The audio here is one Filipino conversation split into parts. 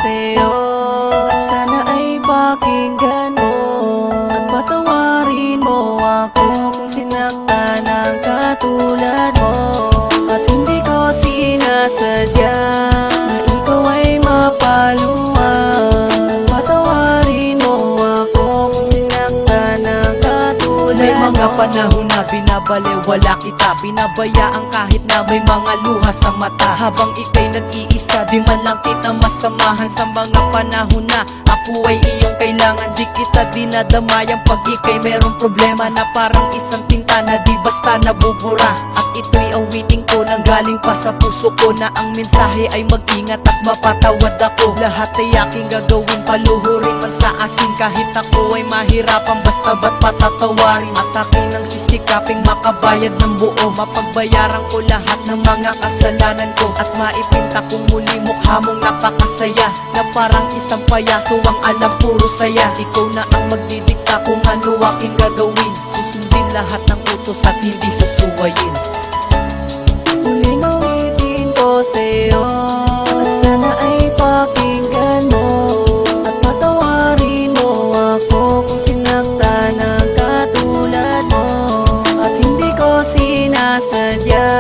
sa'yo at sana ay pakinggan mo at patawarin mo ako kung sinaktan ang katulad mo. At hindi ko sinasadya na ikaw ay mapaluwag at patawarin mo ako kung sinaktan ang katulad mo. May mga panahon na binabalewala kita, pinabayaan kahit na may mga luha sa mata. Habang ika'y nag-iisa, di man lang kita masamahan. Sa mga panahon na ako ay iyong kailangan, di kita dinadamayan pag ika'y merong problema na parang isang tinta na di basta nabubura. At ito'y awiting ko nang galing pa sa puso ko, na ang mensahe ay mag-ingat at mapatawad ako. Lahat ay aking gagawin, paluhurin man sa asin, kahit ako ay mahirapan, basta ba't patatawarin. At aking nang sisikaping makabayad ng buo, mapagbayaran ko lahat ng mga kasalanan ko, at maipinta kong muli mukha mong napakasaya, na parang isang payaso ang alam puro saya. Ikaw na ang magdidikta kung ano aking gagawin, susundin lahat ng utos at hindi susuwayin. Huling awitin ko sa'yo at sana ay pakinggan mo at patawarin mo ako kung sinaktan ang katulad mo. At hindi ko sinasadya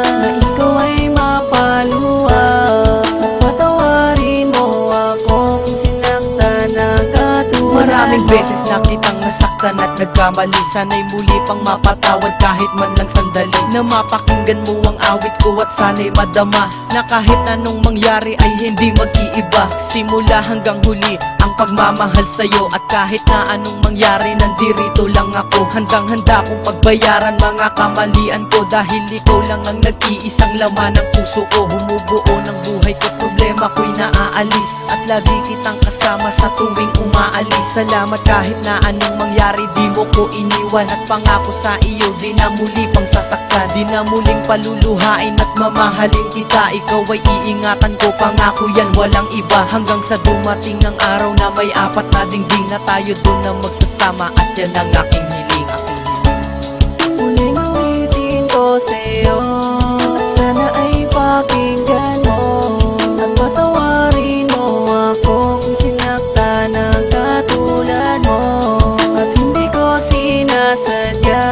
na ikaw ay mapaluwag at patawarin mo ako kung sinaktan ang katulad mo. Maraming beses na kitang nasaktan at nagkamali, sana'y muli pang mapatawad kahit man lang sandali, na mapakinggan mo ang awit ko at sana'y madama na kahit anong mangyari ay hindi mag-iiba. Simula hanggang huli ang pagmamahal sa'yo, at kahit na anong mangyari nandirito lang ako, handang-handa kong pagbayaran mga kamalian ko, dahil ikaw lang ang nag-iisang laman ng puso ko. Bumubuo ng buhay ko, problema ko'y naaalis, at lagi kitang kasama sa tuwing umaalis. Salamat kahit na anong mangyari, di mo ko iniwan, at pangako sa iyo di na muli pang sasaktan, di na muling paluluhain at mamahalin kita. Ikaw ay iingatan ko, pangako yan walang iba, hanggang sa dumating ng araw na may apat na dingding, na tayo doon na magsasama, at yan ang aking hiling, aking hiling. Huling awitin ko sa'yo at sana ay pakinggan mo at patawarin mo ako kung sinaktan ang katulad mo. At hindi ko sinasadya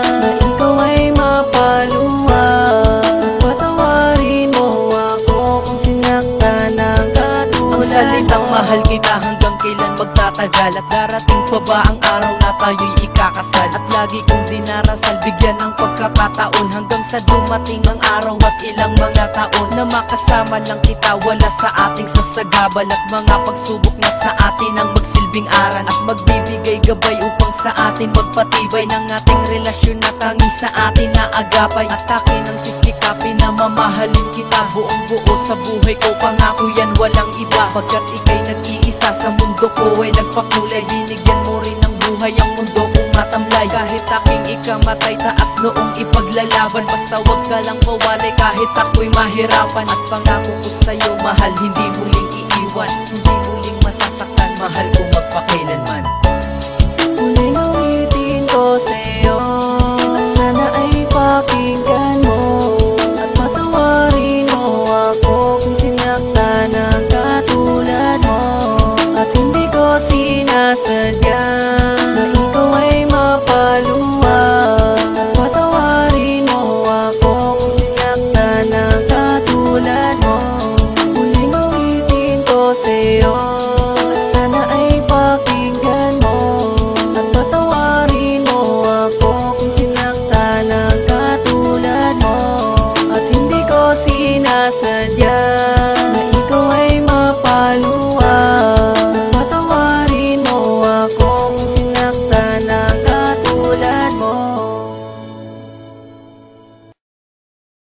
na ikaw ay mapaluwag at patawarin mo ako kung sinaktan ang katulad mo. Ang salitang mahal kita hanggang kailan magtatagal, at darating pa ba ang araw na tayo'y ikakasal? At lagi kong dinarasal, bigyan ng pagkakataon hanggang sa dumating ang araw at ilang mga taon, na makasama lang kita, wala sa ating sasagabal, at mga pagsubok na sa atin ang magsilbing aral, at magbibigay gabay upang sa atin magpatibay ng ating relasyon na tangi sa atin na agapay. At akin ang sisikapin na mamahalin kita buong buo sa buhay ko, pangako yan walang iba, pagkat ika'y nag-iisa sa mundo ko ay nagpakulay. Binigyan mo rin ng buhay ang mundo kong matamlay, kahit aking ikamatay taas noong ipaglalaban, basta wag ka lang mawalay kahit ako'y mahirapan. At pangako ko sa'yo mahal, hindi muling iiwan, hindi muling masasaktan, mahal ko magpakailanman.